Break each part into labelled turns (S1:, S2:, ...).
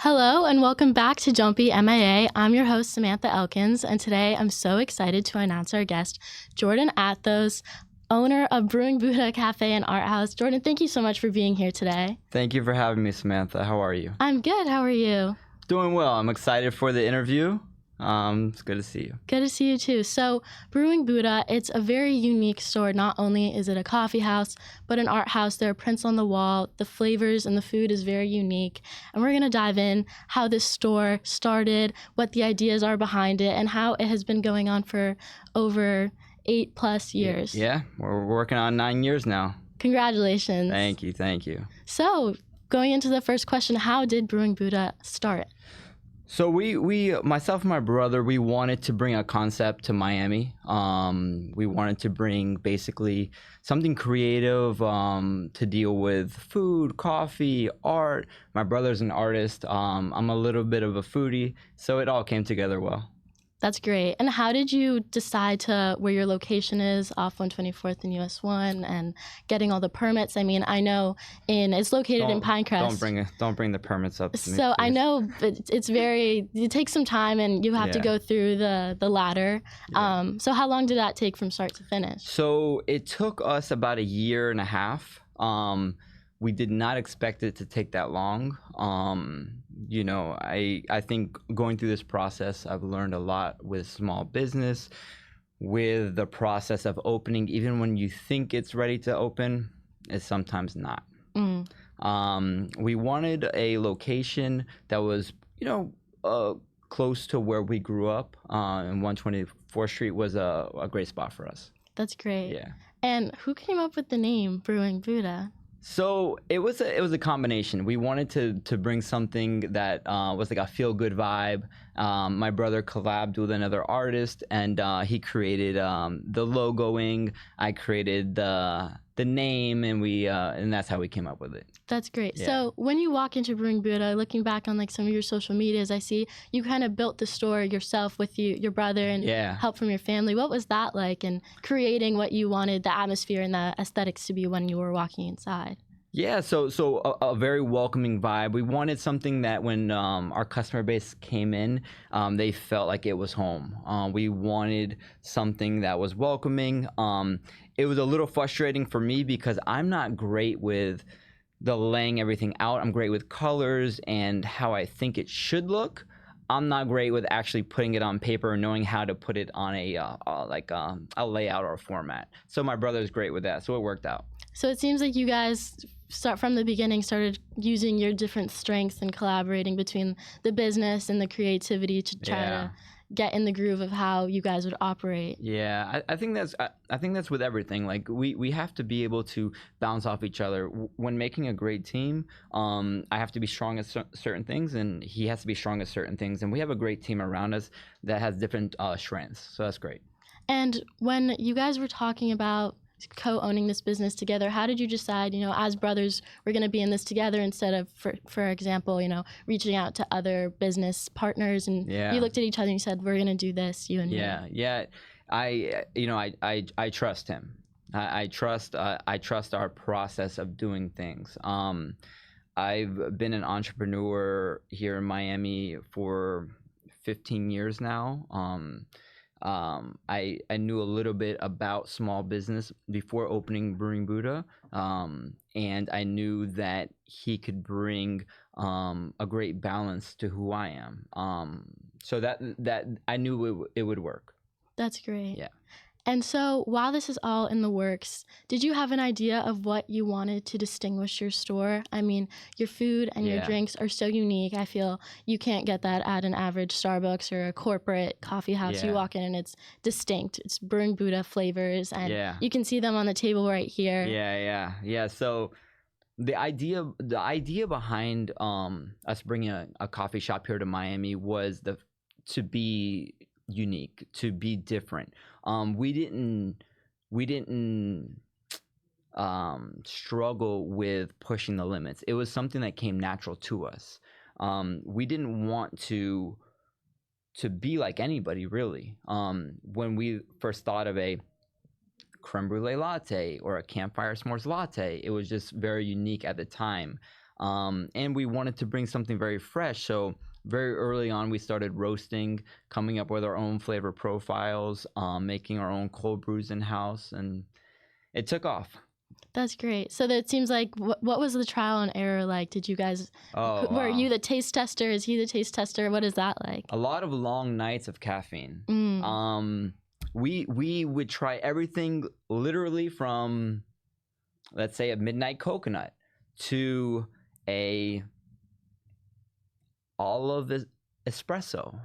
S1: Hello and welcome back to Don't Be M.I.A. I'm your host, Samantha Elkins, and today I'm so excited to announce our guest, Jordan Athos, owner of Brewing Buddha Cafe and Arthouse. Jordan, thank you so much for being here today.
S2: Thank you for having me, Samantha. How are you?
S1: I'm good. How are you?
S2: Doing well. I'm excited for the interview. It's good to see you.
S1: Good to see you too. So, Brewing Buddha, it's a very unique store. Not only is it a coffee house, but an art house. There are prints on the wall. The flavors and the food is very unique. And we're going to dive in how this store started, what the ideas are behind it, and how it has been going on for over 8+ years.
S2: Yeah, we're working on 9 years now.
S1: Congratulations.
S2: Thank you.
S1: So, going into the first question, how did Brewing Buddha start?
S2: So we myself and my brother, we wanted to bring a concept to Miami. We wanted to bring basically something creative to deal with food, coffee, art. My brother's an artist. I'm a little bit of a foodie, so it all came together well.
S1: That's great. And how did you decide to where your location is off 124th and US 1 and getting all the permits? I mean, I know it's located in Pinecrest.
S2: Don't bring the permits up to me,
S1: So
S2: please.
S1: I know it takes some time and you have to go through the ladder.
S2: Yeah.
S1: So how long did that take from start to finish?
S2: So it took us about 1.5 years. We did not expect it to take that long. I think going through this process, I've learned a lot with small business, with the process of opening. Even when you think it's ready to open, it's sometimes not. We wanted a location that was, close to where we grew up. And 124th Street was a great spot for us.
S1: That's great.
S2: Yeah.
S1: And who came up with the name Brewing Buddha?
S2: So it was a combination. We wanted to bring something that was like a feel-good vibe. My brother collabed with another artist, and he created the logoing. I created the name, and that's how we came up with it.
S1: That's great.
S2: Yeah.
S1: So when you walk into Brewing Buddha, looking back on like some of your social medias, I see you kind of built the store yourself with your brother and help from your family. What was that like, and creating what you wanted the atmosphere and the aesthetics to be when you were walking inside?
S2: Yeah, so a very welcoming vibe. We wanted something that when our customer base came in, they felt like it was home. We wanted something that was welcoming. It was a little frustrating for me because I'm not great with the laying everything out. I'm great with colors and how I think it should look. I'm not great with actually putting it on paper and knowing how to put it on a layout or a format. So my brother's great with that, so it worked out.
S1: So it seems like you guys from the beginning started using your different strengths and collaborating between the business and the creativity to try to get in the groove of how you guys would operate.
S2: Yeah, I think that's with everything. Like we have to be able to bounce off each other. When making a great team, I have to be strong at certain things, and he has to be strong at certain things. And we have a great team around us that has different strengths. So that's great.
S1: And when you guys were talking about co-owning this business together, how did you decide, as brothers, we're going to be in this together instead of, for example, reaching out to other business partners and you looked at each other and you said, we're going to do this, you and me?
S2: Yeah. I trust him. I trust our process of doing things. I've been an entrepreneur here in Miami for 15 years now. I knew a little bit about small business before opening Brewing Buddha, and I knew that he could bring a great balance to who I am. So that I knew it would work.
S1: That's great.
S2: Yeah.
S1: And so while this is all in the works, did you have an idea of what you wanted to distinguish your store? I mean, your food and your drinks are so unique. I feel you can't get that at an average Starbucks or a corporate coffee house. You walk in and it's distinct. It's Brewing Buddha flavors, and you can see them on the table right here.
S2: Yeah. So the idea behind us bringing a coffee shop here to Miami was to be unique, to be different. We didn't struggle with pushing the limits. It was something that came natural to us. We didn't want to be like anybody, really. When we first thought of a creme brulee latte or a campfire s'mores latte, it was just very unique at the time. and we wanted to bring something very fresh. So very early on, we started roasting, coming up with our own flavor profiles, making our own cold brews in-house, and it took off.
S1: That's great. So that it seems like, what was the trial and error like? Did you guys, were you the taste tester? Is he the taste tester? What is that like?
S2: A lot of long nights of caffeine. We would try everything literally from, let's say, a midnight coconut to a olive espresso.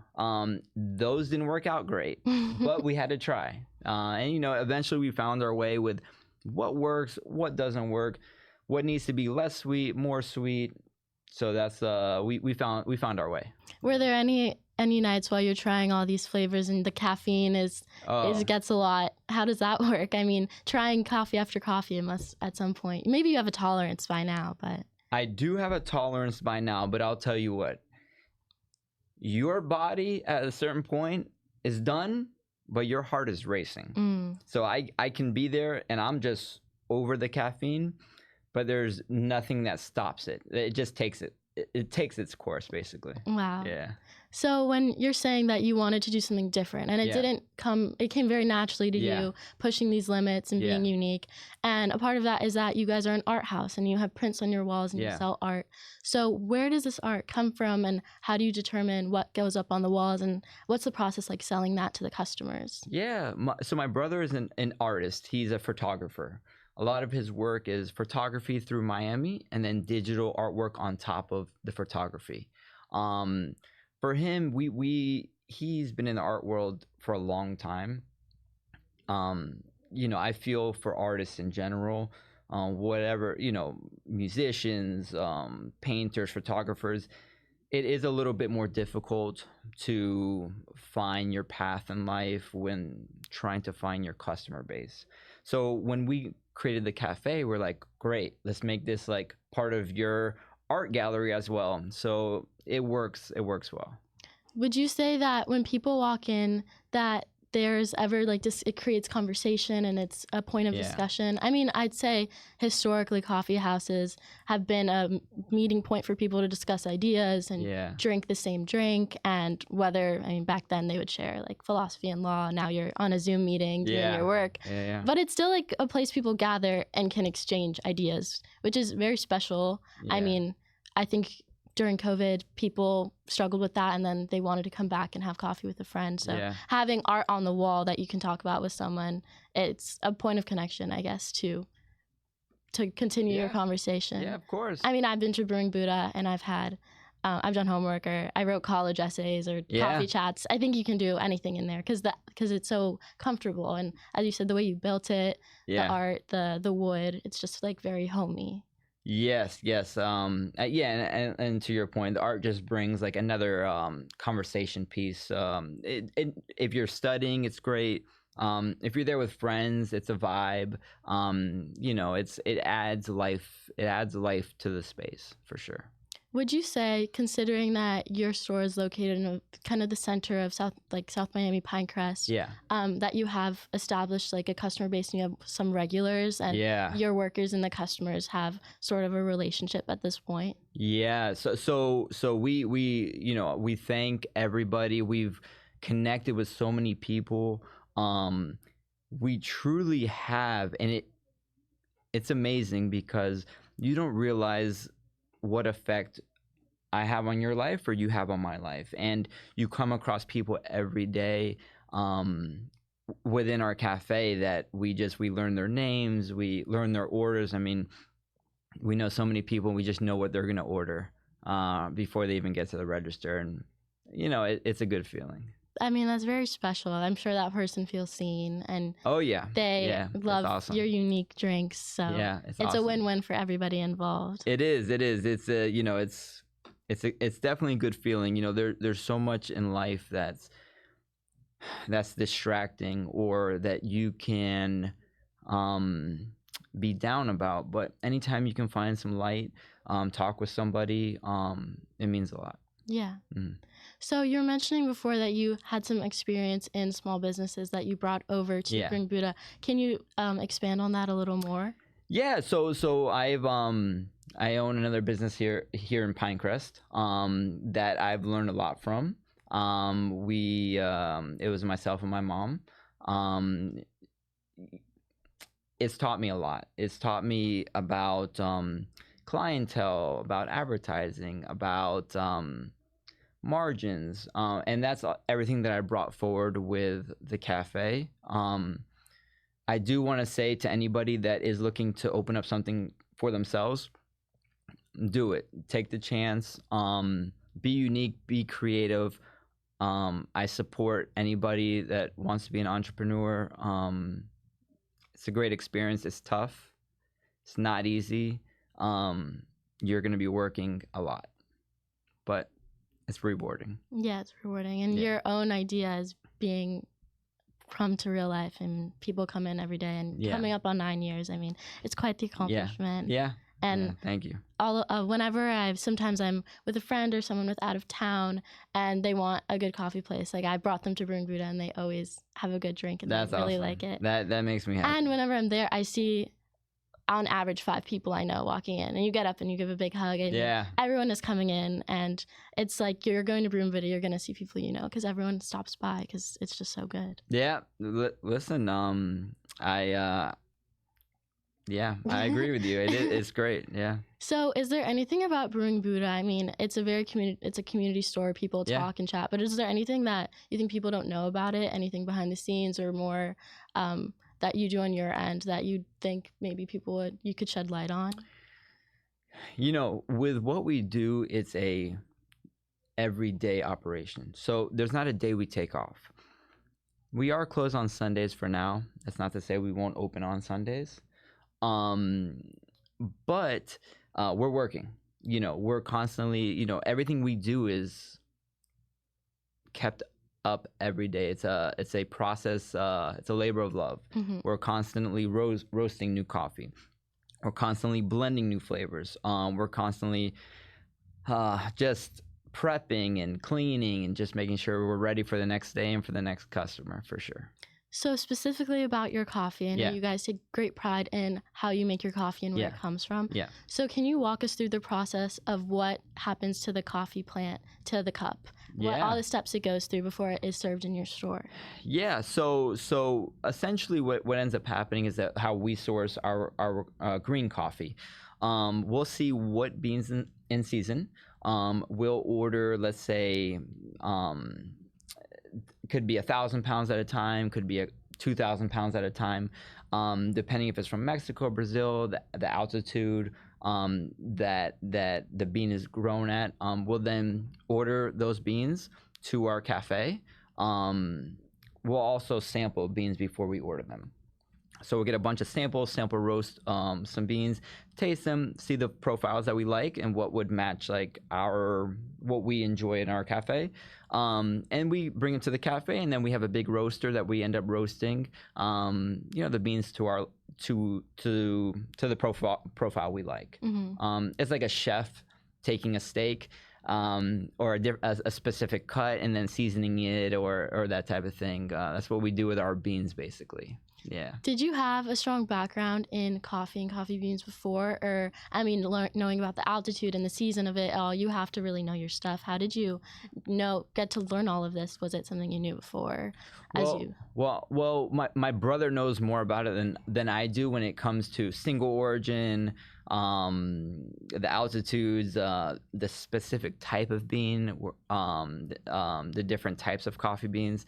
S2: Those didn't work out great, but we had to try. And, eventually we found our way with what works, what doesn't work, what needs to be less sweet, more sweet. So that's we found our way.
S1: Were there any nights while you're trying all these flavors and the caffeine gets a lot? How does that work? I mean, trying coffee after coffee, it must at some point. Maybe you have a tolerance by now, but
S2: I do have a tolerance by now, but I'll tell you what. Your body at a certain point is done, but your heart is racing. So I can be there and I'm just over the caffeine, but there's nothing that stops it. It just takes it. It takes its course, basically.
S1: Wow.
S2: Yeah.
S1: So when you're saying that you wanted to do something different, and it came very naturally to you, pushing these limits and being unique. And a part of that is that you guys are an art house and you have prints on your walls and you sell art. So where does this art come from, and how do you determine what goes up on the walls, and what's the process like selling that to the customers?
S2: Yeah. So my brother is an artist. He's a photographer. A lot of his work is photography through Miami and then digital artwork on top of the photography. For him, he's been in the art world for a long time. I feel for artists in general, whatever, musicians, painters, photographers, it is a little bit more difficult to find your path in life when trying to find your customer base. So when we created the cafe, we're like, great, let's make this like part of your art gallery as well. So it works well.
S1: Would you say that when people walk in, that there's ever like this, it creates conversation and it's a point of discussion? I mean, I'd say historically coffee houses have been a meeting point for people to discuss ideas and drink the same drink, and back then they would share like philosophy and law. Now you're on a Zoom meeting doing your work. But it's still like a place people gather and can exchange ideas, which is very special. I mean, I think during COVID, people struggled with that, and then they wanted to come back and have coffee with a friend. So having art on the wall that you can talk about with someone, it's a point of connection, I guess, to continue your conversation.
S2: Yeah, of course.
S1: I mean, I've been to Brewing Buddha, and I've done homework, or I wrote college essays or coffee chats. I think you can do anything in there because it's so comfortable. And as you said, the way you built it, the art, the wood, it's just like very homey.
S2: Yes. And to your point, the art just brings like another conversation piece. If you're studying, it's great. If you're there with friends, it's a vibe. It adds life. It adds life to the space for sure.
S1: Would you say, considering that your store is located in kind of the center of South Miami, Pinecrest, that you have established like a customer base and you have some regulars, and your workers and the customers have sort of a relationship at this point? Yeah.
S2: So we thank everybody. We've connected with so many people. We truly have, and it's amazing because you don't realize what effect I have on your life or you have on my life. And you come across people every day within our cafe that we learn their names, we learn their orders. I mean, we know so many people, we just know what they're going to order before they even get to the register. And, it's a good feeling.
S1: I mean, that's very special. I'm sure that person feels seen, and they love awesome. Your unique drinks. So it's awesome. A win-win for everybody involved.
S2: It is. It's it's definitely a good feeling. There's so much in life that's distracting or that you can be down about. But anytime you can find some light, talk with somebody, it means a lot.
S1: Yeah. So you were mentioning before that you had some experience in small businesses that you brought over to Brewing Buddha. Can you expand on that a little more?
S2: Yeah. So I've I own another business here in Pinecrest that I've learned a lot from. It was myself and my mom. It's taught me a lot. It's taught me about clientele, about advertising, about margins, and that's everything that I brought forward with the cafe. I do want to say to anybody that is looking to open up something for themselves, do it. Take the chance. Be unique. Be creative. I support anybody that wants to be an entrepreneur. It's a great experience. It's tough. It's not easy. You're going to be working a lot, but it's rewarding.
S1: Yeah, it's rewarding. And your own idea is being come to real life, and people come in every day, and coming up on 9 years. I mean, it's quite the accomplishment.
S2: Yeah.
S1: And
S2: thank you.
S1: Whenever sometimes I'm with a friend or someone with out of town, and they want a good coffee place, like I brought them to Brewing Buddha, and they always have a good drink, and
S2: That's
S1: they really
S2: awesome.
S1: like it.
S2: That makes me happy.
S1: And whenever I'm there, I see on average 5 people I know walking in, and you get up and you give a big hug, and everyone is coming in, and it's like you're going to Brewing Buddha, you're going to see people you know, because everyone stops by because it's just so good.
S2: Yeah, listen, I agree with you. It's great. Yeah.
S1: So is there anything about Brewing Buddha? I mean, it's a community store. People talk and chat. But is there anything that you think people don't know about it? Anything behind the scenes or more that you do on your end that you think maybe you could shed light on?
S2: You know, with what we do, it's a everyday operation. So there's not a day we take off. We are closed on Sundays for now. That's not to say we won't open on Sundays. But we're working. You know, we're constantly, everything we do is kept up every day. It's a process. It's a labor of love. Mm-hmm. We're constantly roasting new coffee. We're constantly blending new flavors. We're constantly just prepping and cleaning and just making sure we're ready for the next day and for the next customer, for sure.
S1: So specifically about your coffee, I know you guys take great pride in how you make your coffee and where it comes from. Yeah. So can you walk us through the process of what happens to the coffee plant, to the cup? What all the steps it goes through before it is served in your store? Yeah.
S2: So essentially what ends up happening is that how we source our green coffee. We'll see what beans in season. We'll order, let's say, could be 1,000 pounds at a time, could be 2,000 pounds at a time, depending if it's from Mexico, Brazil, the altitude that the bean is grown at. We'll then order those beans to our cafe. We'll also sample beans before we order them. So we'll get a bunch of samples, sample roast some beans, taste them, see the profiles that we like and what would match like what we enjoy in our cafe. And we bring it to the cafe, and then we have a big roaster that we end up roasting, the beans to the profile we like. Mm-hmm. It's like a chef taking a steak or a specific cut and then seasoning it or that type of thing. That's what we do with our beans, basically. Yeah.
S1: Did you have a strong background in coffee and coffee beans before? Or, I mean, knowing about the altitude and the season of it all, you have to really know your stuff. How did you get to learn all of this? Was it something you knew before?
S2: Well, my brother knows more about it than I do when it comes to single origin, the altitudes, the specific type of bean, the different types of coffee beans.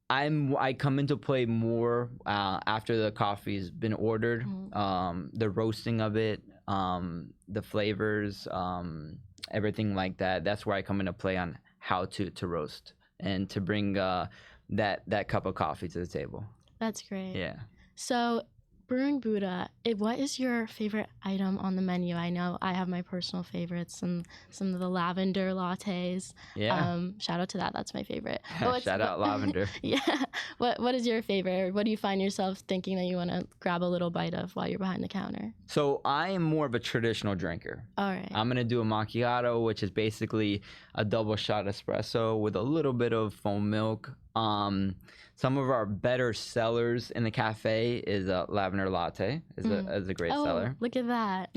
S2: I come into play more after the coffee's been ordered. Mm-hmm. The roasting of it, the flavors, everything like that. That's where I come into play on how to roast and to bring that cup of coffee to the table.
S1: That's great.
S2: Yeah.
S1: So, Brewing Buddha, what is your favorite item on the menu? I know I have my personal favorites, some of the lavender lattes.
S2: Yeah.
S1: Shout out to that. That's my favorite.
S2: Shout out lavender.
S1: Yeah. What is your favorite? What do you find yourself thinking that you want to grab a little bite of while you're behind the counter?
S2: So I am more of a traditional drinker.
S1: All right.
S2: I'm going to do a macchiato, which is basically a double shot espresso with a little bit of foam milk. Some of our better sellers in the cafe is lavender latte is a great seller.
S1: Look at that.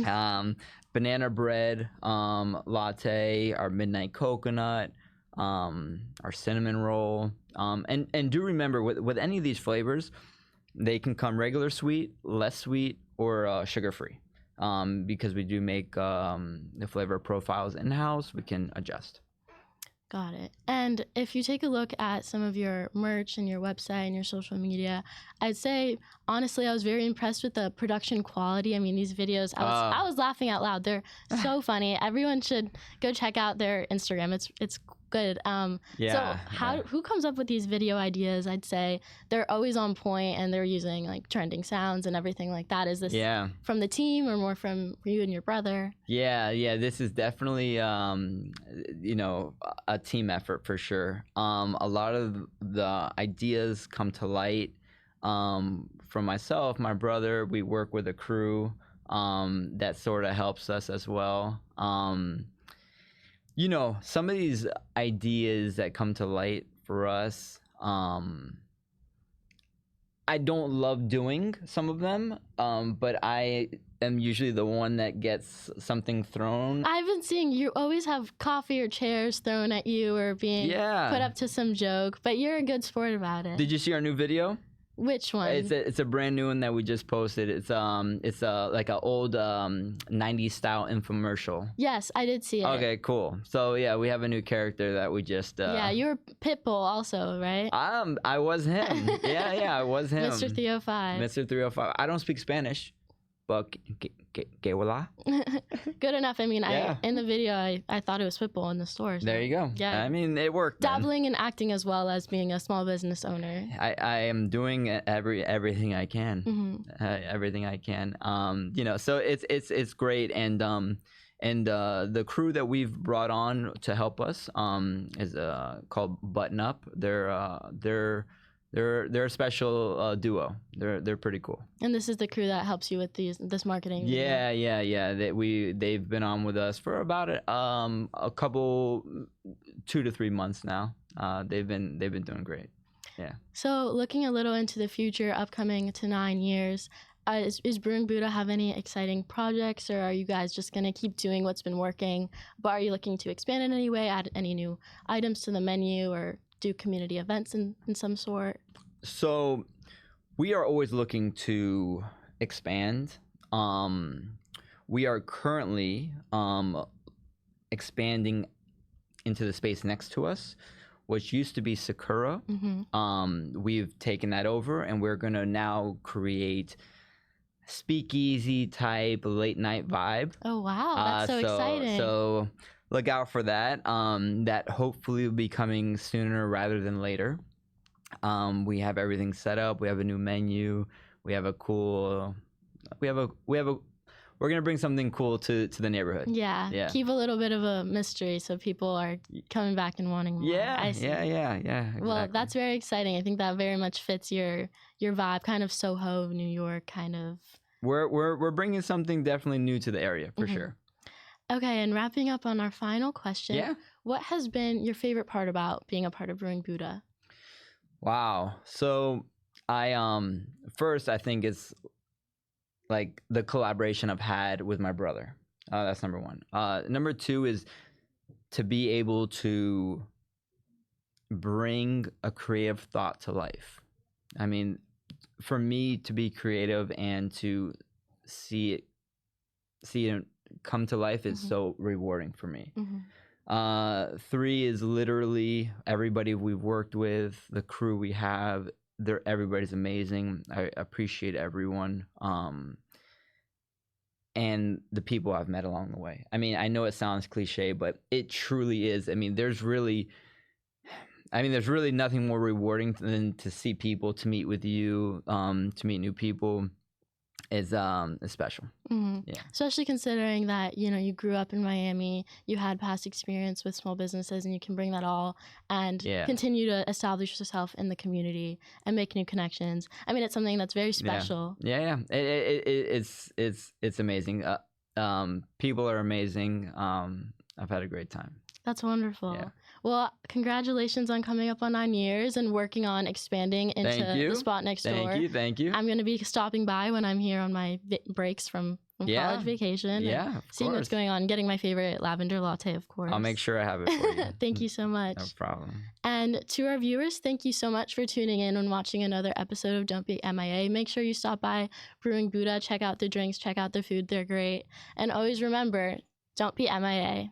S2: Banana bread latte, our midnight coconut, our cinnamon roll. And do remember with any of these flavors, they can come regular sweet, less sweet, or sugar free. Because we do make the flavor profiles in-house, we can adjust.
S1: Got it. And if you take a look at some of your merch and your website and your social media, I'd say, honestly, I was very impressed with the production quality. I mean, these videos, I was laughing out loud. They're so funny. Everyone should go check out their Instagram. It's good. Who comes up with these video ideas? I'd say they're always on point and they're using like trending sounds and everything like that. Is this from the team or more from you and your brother?
S2: Yeah, this is definitely a team effort for sure. A lot of the ideas come to light from myself, my brother. We work with a crew that sort of helps us as well. Some of these ideas that come to light for us, I don't love doing some of them, but I am usually the one that gets something thrown.
S1: I've been seeing you always have coffee or chairs thrown at you or being put up to some joke, but you're a good sport about it.
S2: Did you see our new video?
S1: Which one?
S2: It's a brand new one that we just posted. It's like an old 90s style infomercial.
S1: Yes, I did see it.
S2: Okay, cool. So yeah, we have a new character that we just
S1: you were Pitbull also, right?
S2: I was him. Yeah, I was him.
S1: Mr. 305.
S2: Mr. 305. I don't speak Spanish, but que voila.
S1: Good enough. I mean, in the video, I thought it was Pitbull in the store. So.
S2: There you go.
S1: Yeah.
S2: I mean, it worked.
S1: Dabbling in acting as well as being a small business owner.
S2: I am doing everything I can.
S1: Mm-hmm.
S2: Everything I can. So it's great, and the crew that we've brought on to help us is called Button Up. They're a special duo. They're pretty cool.
S1: And this is the crew that helps you with this marketing.
S2: Yeah. They've been on with us for about a couple 2 to 3 months now. They've been doing great. Yeah.
S1: So looking a little into the future, upcoming to 9 years, is Brewing Buddha have any exciting projects, or are you guys just gonna keep doing what's been working? But are you looking to expand in any way, add any new items to the menu, or do community events in some sort?
S2: So we are always looking to expand. We are currently expanding into the space next to us, which used to be Sakura.
S1: Mm-hmm.
S2: We've taken that over, and we're gonna now create speakeasy type late night vibe.
S1: Oh wow, that's so exciting.
S2: So look out for that. That hopefully will be coming sooner rather than later. We have everything set up. We have a new menu. We have we're gonna bring something cool to the neighborhood.
S1: Yeah. Keep a little bit of a mystery so people are coming back and wanting more.
S2: Yeah. Exactly.
S1: Well, that's very exciting. I think that very much fits your vibe, kind of Soho, New York, kind of.
S2: We're bringing something definitely new to the area for sure.
S1: Okay, and wrapping up on our final question, what has been your favorite part about being a part of Brewing Buddha?
S2: Wow. So I first I think it's like the collaboration I've had with my brother. That's number one. Number two is to be able to bring a creative thought to life. I mean, for me to be creative and to see it come to life is so rewarding for me. 3 is literally everybody we've worked with, the crew we have. Everybody's amazing. I appreciate everyone. And the people I've met along the way. I mean, I know it sounds cliche, but it truly is. I mean, there's really nothing more rewarding than to see people, to meet with you, to meet new people. Is special. Yeah.
S1: Especially considering that, you grew up in Miami, you had past experience with small businesses, and you can bring that all and continue to establish yourself in the community and make new connections. I mean, it's something that's very special.
S2: Yeah. It's amazing. People are amazing. I've had a great time.
S1: That's wonderful.
S2: Yeah.
S1: Well, congratulations on coming up on 9 years and working on expanding into the spot next door.
S2: Thank you.
S1: I'm going to be stopping by when I'm here on my breaks from college vacation.
S2: Yeah,
S1: and seeing what's going on, getting my favorite lavender latte, of course.
S2: I'll make sure I have it for you.
S1: Thank you so much.
S2: No problem.
S1: And to our viewers, thank you so much for tuning in and watching another episode of Don't Be M.I.A. Make sure you stop by Brewing Buddha, check out the drinks, check out the food. They're great. And always remember, don't be M.I.A.